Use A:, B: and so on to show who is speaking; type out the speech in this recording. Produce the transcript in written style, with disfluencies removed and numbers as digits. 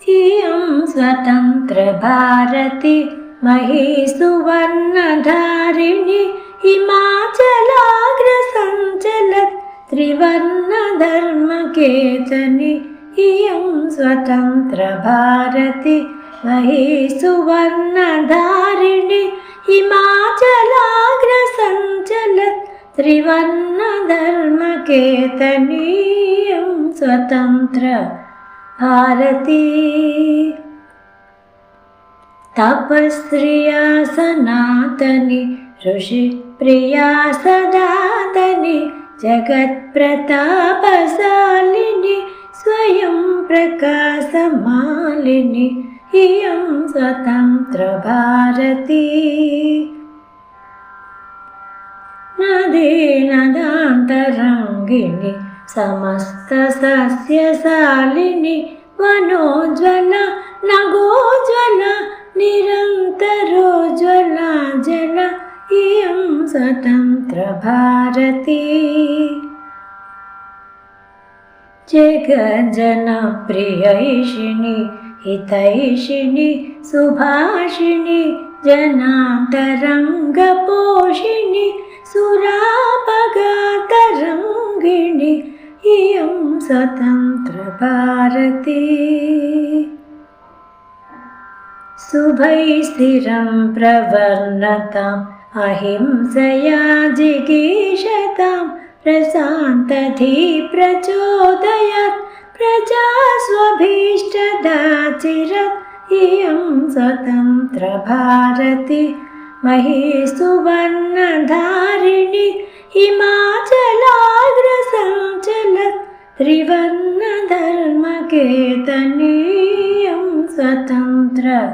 A: इयं स्वतन्त्रभारती मही सुवर्णधारिणी हिमाचलाग्रसञ्चलत् त्रिवर्णधर्मकेतनी इयं स्वतन्त्रभारती मही सुवर्णधारिणी हिमाचलाग्रसञ्चलत् त्रिवर्णधर्मकेतनी इयं स्वतन्त्रभारती तपस्प्रिया सनातनी ऋषिप्रिया सदातनी जगत्प्रतापशालिनी स्वयं प्रकाशमालिनी इयं स्वतन्त्रभारती नदीनदान्तरङ्गिनी समस्तसस्यशालिनी वनोज्ज्वला नगोज्ज्वला निरन्तरोज्ज्वला जला इयं स्वतन्त्रभारती जगज्जनप्रियैषिणी हितैषिणी सुभाषिणी जनान्तरङ्गपोषिणी सुरापगातरङ्गिणी इयं स्वतन्त्रभारती शुभैः स्थिरं प्रवर्णताम् अहिंसया जिगीषतां प्रशान्तधी प्रचोदयात् प्रजास्वभीष्टदाचिरत् इयं स्वतन्त्रभारती मही सुवर्णधारिणी हिमाचलाग्रसञ्चलत् त्रिवर्णधर्मकेतनी इयं स्वतन्त्रभारती।